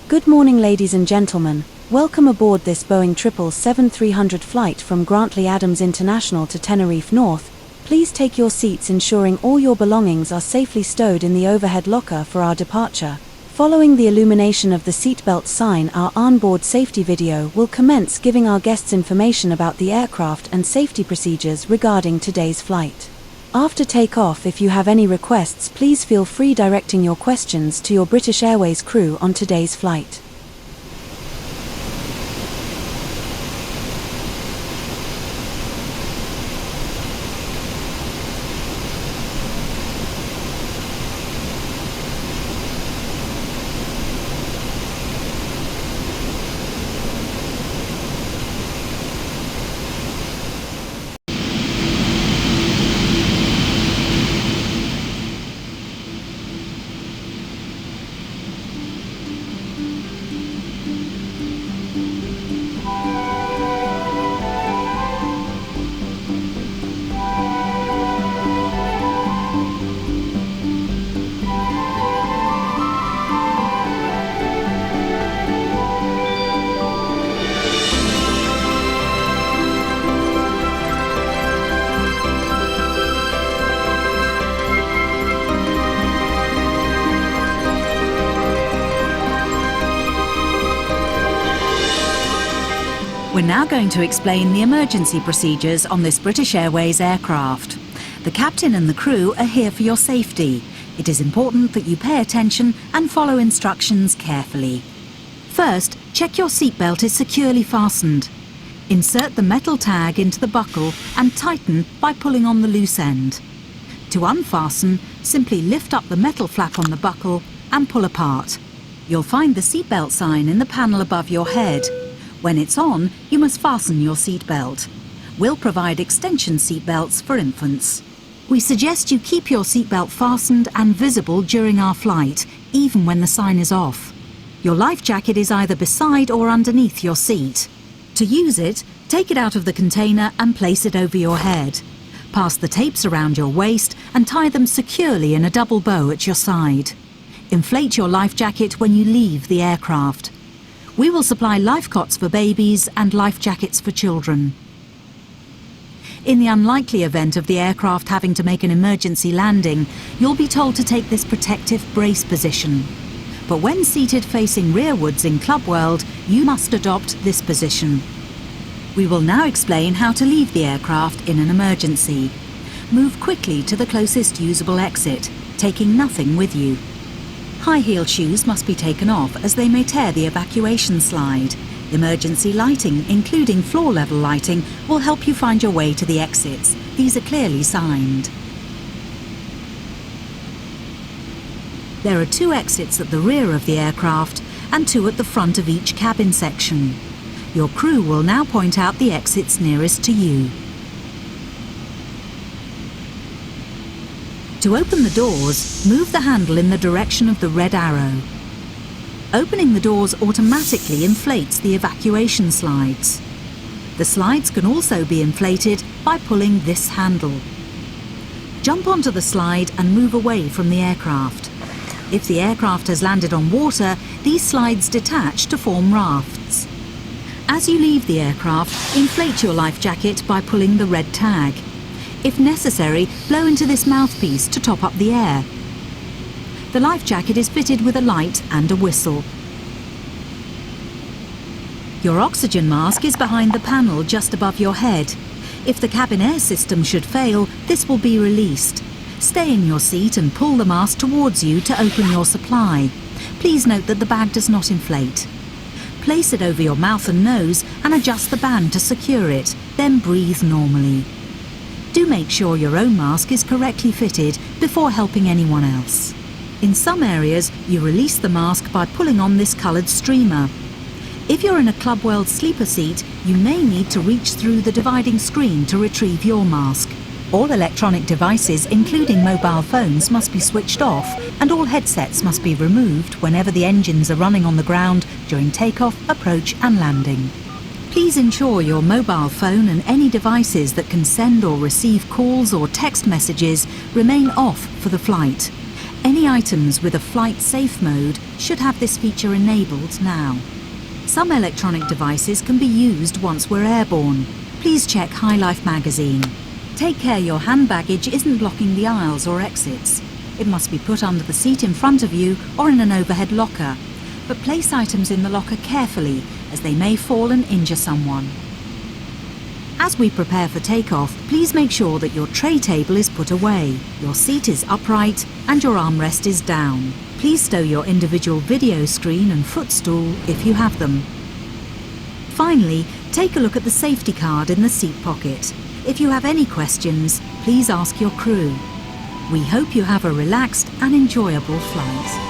Good morning, ladies and gentlemen. Welcome aboard this Boeing 777-300 flight from Grantley Adams International to Tenerife North. Please take your seats, ensuring all your belongings are safely stowed in the overhead locker for our departure. Following the illumination of the seatbelt sign, our onboard safety video will commence, giving our guests information about the aircraft and safety procedures regarding today's flight. After takeoff, if you have any requests, please feel free directing your questions to your British Airways crew on today's flight. We're now going to explain the emergency procedures on this British Airways aircraft. The captain and the crew are here for your safety. It is important that you pay attention and follow instructions carefully. First, check your seatbelt is securely fastened. Insert the metal tag into the buckle and tighten by pulling on the loose end. To unfasten, simply lift up the metal flap on the buckle and pull apart. You'll find the seatbelt sign in the panel above your head. When it's on, you must fasten your seatbelt. We'll provide extension seatbelts for infants. We suggest you keep your seatbelt fastened and visible during our flight, even when the sign is off. Your life jacket is either beside or underneath your seat. To use it, take it out of the container and place it over your head. Pass the tapes around your waist and tie them securely in a double bow at your side. Inflate your life jacket when you leave the aircraft. We will supply life cots for babies and life jackets for children. In the unlikely event of the aircraft having to make an emergency landing, you'll be told to take this protective brace position. But when seated facing rearwards in Club World, you must adopt this position. We will now explain how to leave the aircraft in an emergency. Move quickly to the closest usable exit, taking nothing with you. High-heel shoes must be taken off as they may tear the evacuation slide. Emergency lighting, including floor-level lighting, will help you find your way to the exits. These are clearly signed. There are 2 exits at the rear of the aircraft and 2 at the front of each cabin section. Your crew will now point out the exits nearest to you. To open the doors, move the handle in the direction of the red arrow. Opening the doors automatically inflates the evacuation slides. The slides can also be inflated by pulling this handle. Jump onto the slide and move away from the aircraft. If the aircraft has landed on water, these slides detach to form rafts. As you leave the aircraft, inflate your life jacket by pulling the red tag. If necessary, blow into this mouthpiece to top up the air. The life jacket is fitted with a light and a whistle. Your oxygen mask is behind the panel just above your head. If the cabin air system should fail, this will be released. Stay in your seat and pull the mask towards you to open your supply. Please note that the bag does not inflate. Place it over your mouth and nose and adjust the band to secure it, then breathe normally. Do make sure your own mask is correctly fitted before helping anyone else. In some areas, you release the mask by pulling on this coloured streamer. If you're in a Club World sleeper seat, you may need to reach through the dividing screen to retrieve your mask. All electronic devices, including mobile phones, must be switched off, and all headsets must be removed whenever the engines are running on the ground during takeoff, approach and landing. Please ensure your mobile phone and any devices that can send or receive calls or text messages remain off for the flight. Any items with a flight safe mode should have this feature enabled now. Some electronic devices can be used once we're airborne. Please check High Life magazine. Take care your hand baggage isn't blocking the aisles or exits. It must be put under the seat in front of you or in an overhead locker. But place items in the locker carefully, as they may fall and injure someone. As we prepare for takeoff, please make sure that your tray table is put away, your seat is upright and your armrest is down. Please stow your individual video screen and footstool if you have them. Finally, take a look at the safety card in the seat pocket. If you have any questions, please ask your crew. We hope you have a relaxed and enjoyable flight.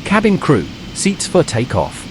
Cabin crew, seats for takeoff.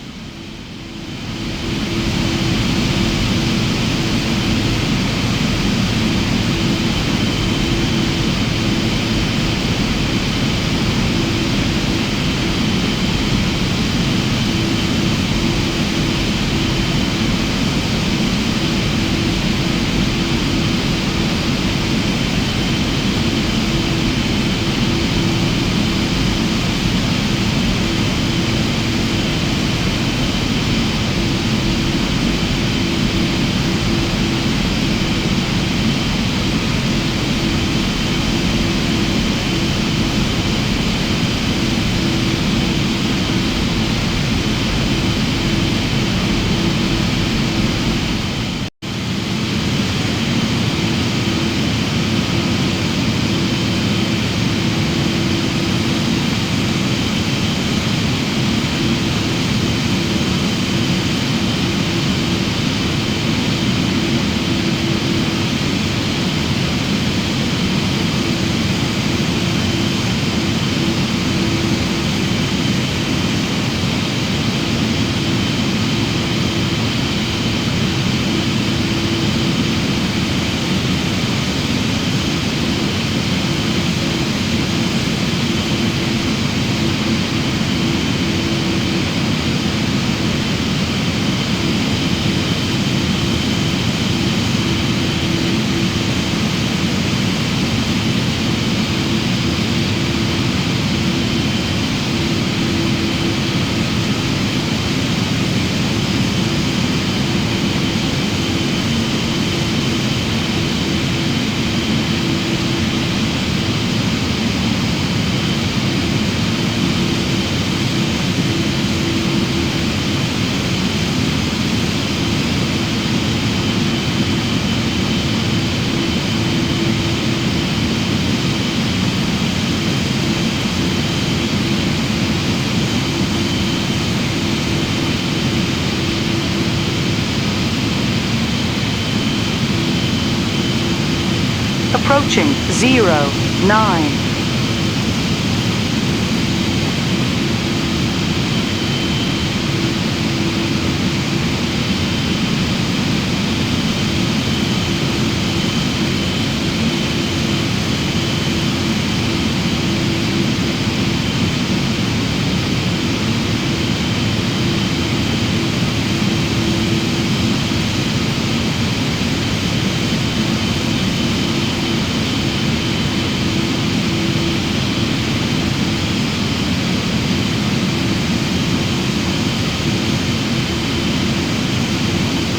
Approaching 09.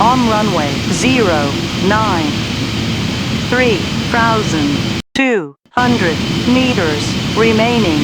On runway 09, 3,200 meters remaining.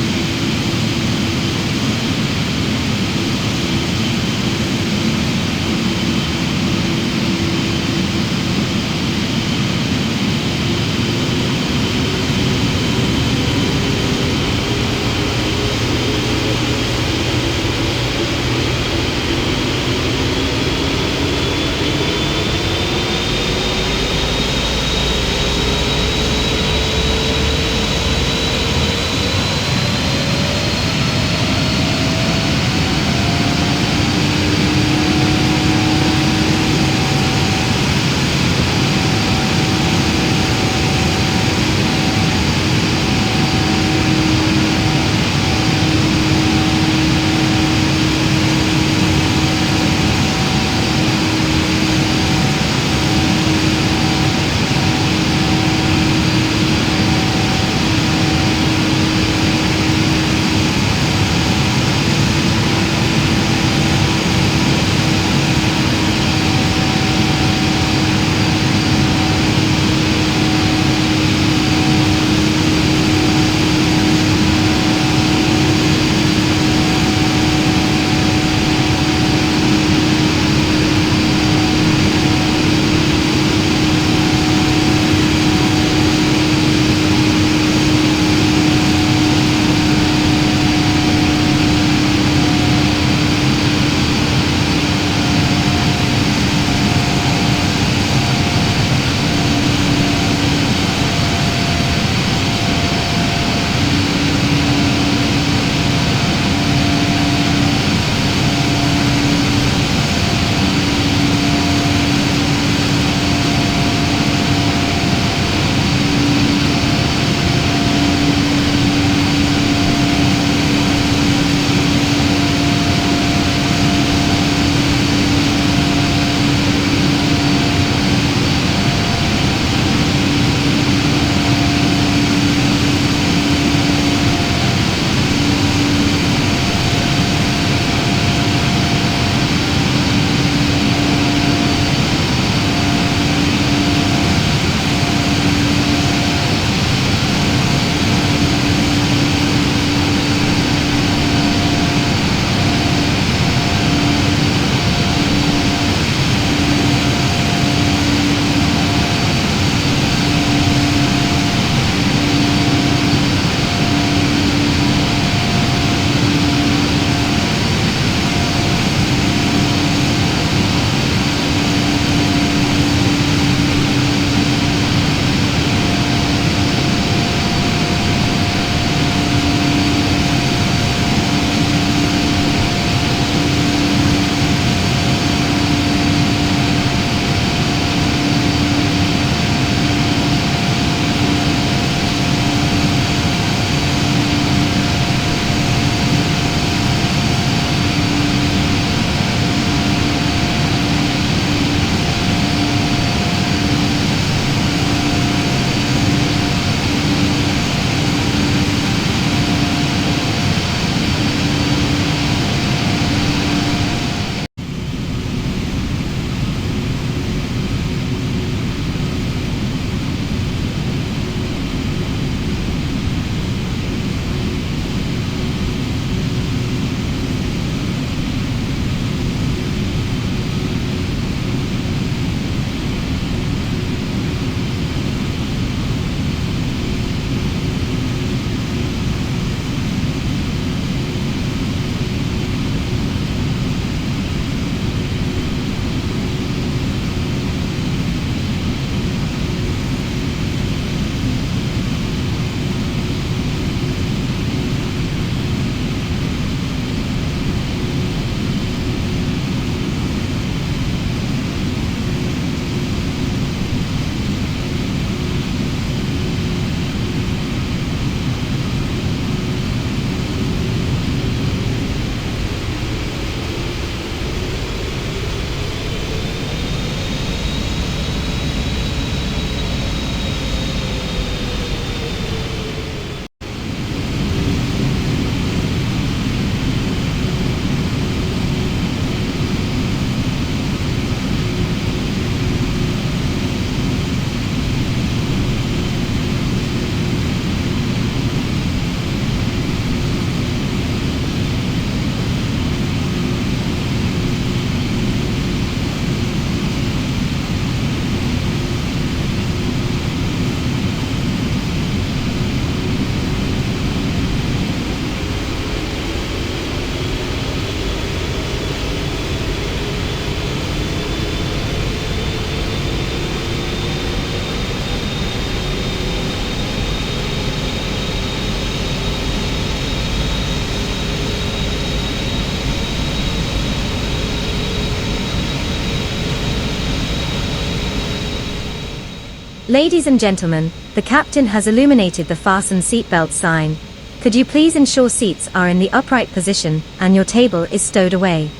Ladies and gentlemen, the captain has illuminated the fasten seatbelt sign. Could you please ensure seats are in the upright position and your table is stowed away?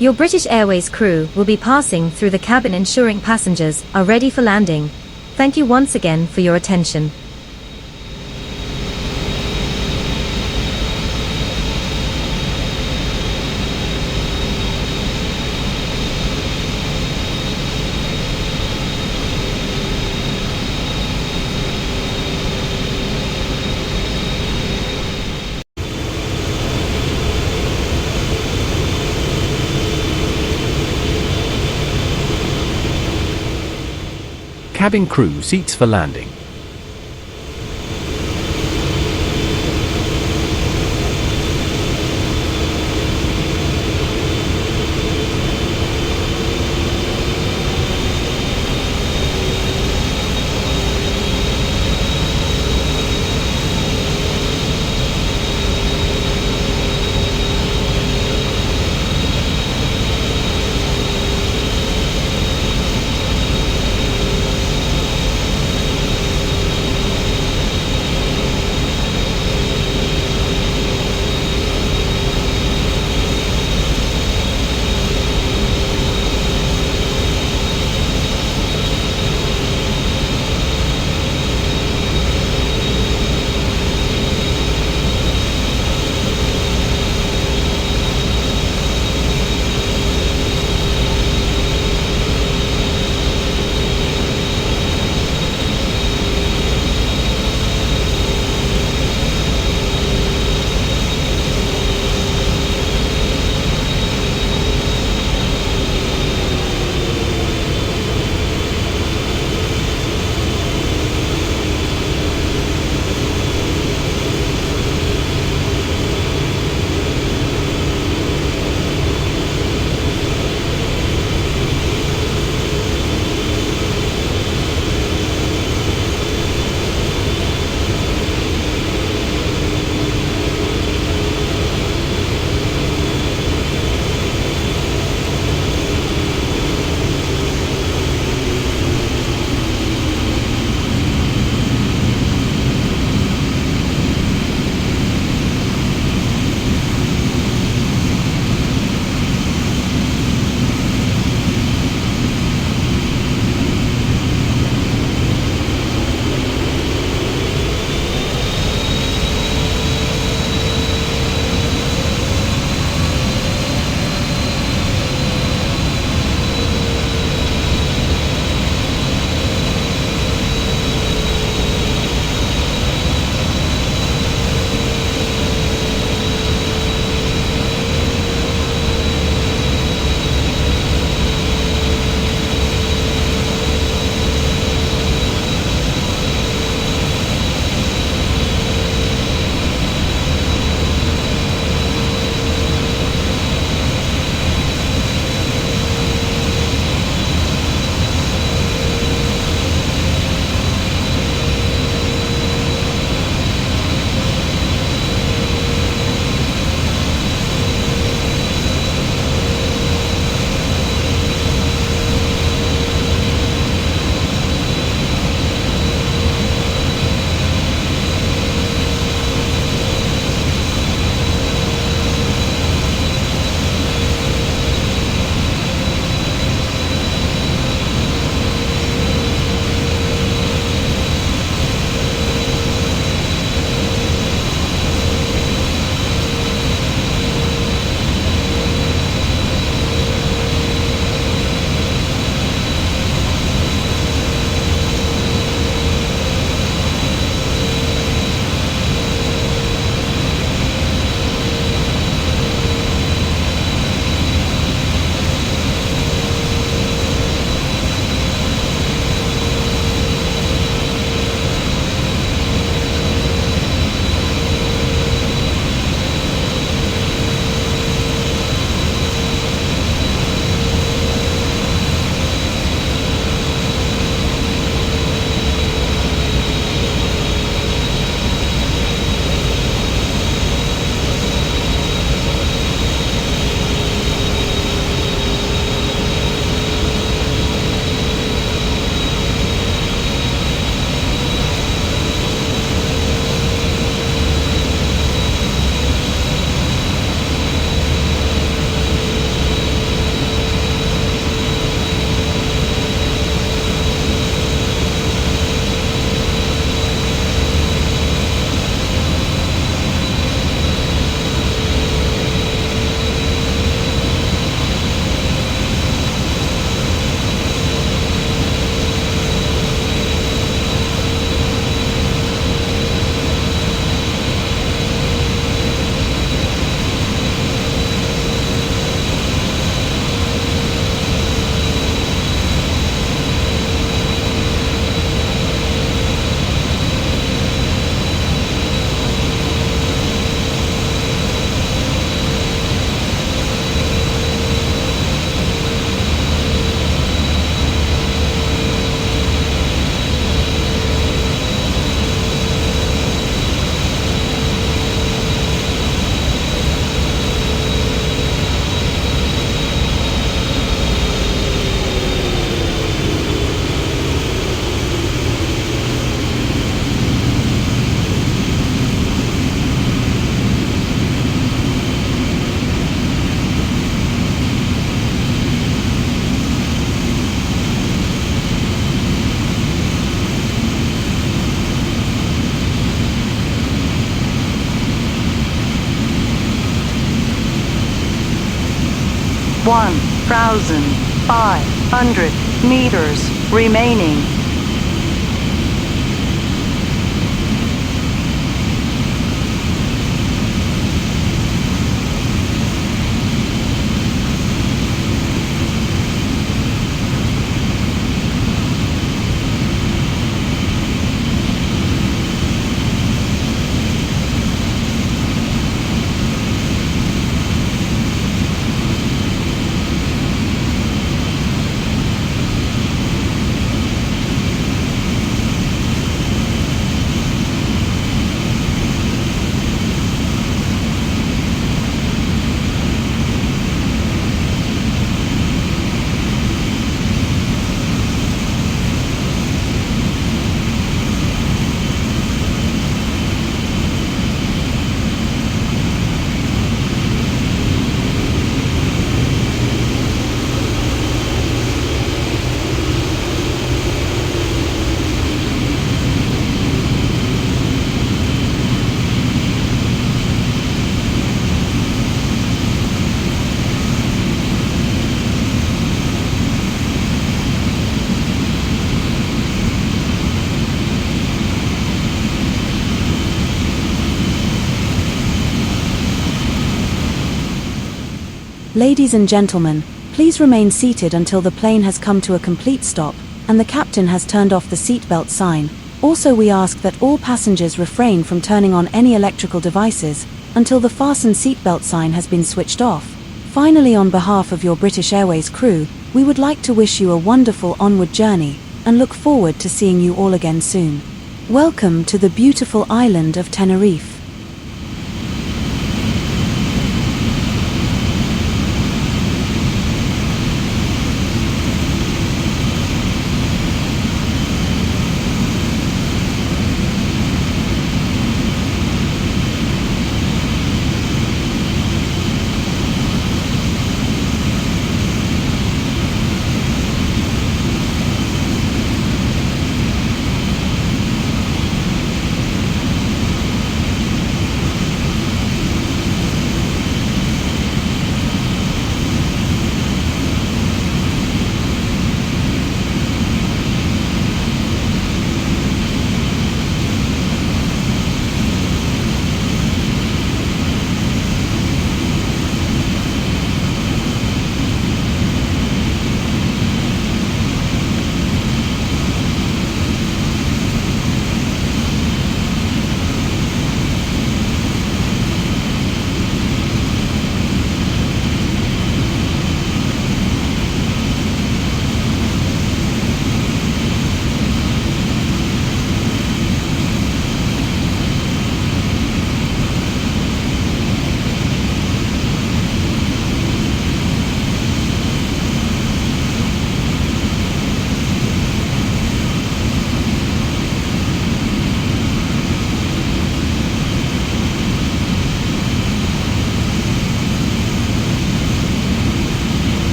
Your British Airways crew will be passing through the cabin ensuring passengers are ready for landing. Thank you once again for your attention. Cabin crew seats for landing. 1,500 meters remaining. Ladies and gentlemen, please remain seated until the plane has come to a complete stop and the captain has turned off the seatbelt sign. Also, we ask that all passengers refrain from turning on any electrical devices until the fasten seatbelt sign has been switched off. Finally, on behalf of your British Airways crew, we would like to wish you a wonderful onward journey and look forward to seeing you all again soon. Welcome to the beautiful island of Tenerife.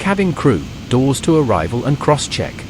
Cabin crew, doors to arrival and cross-check.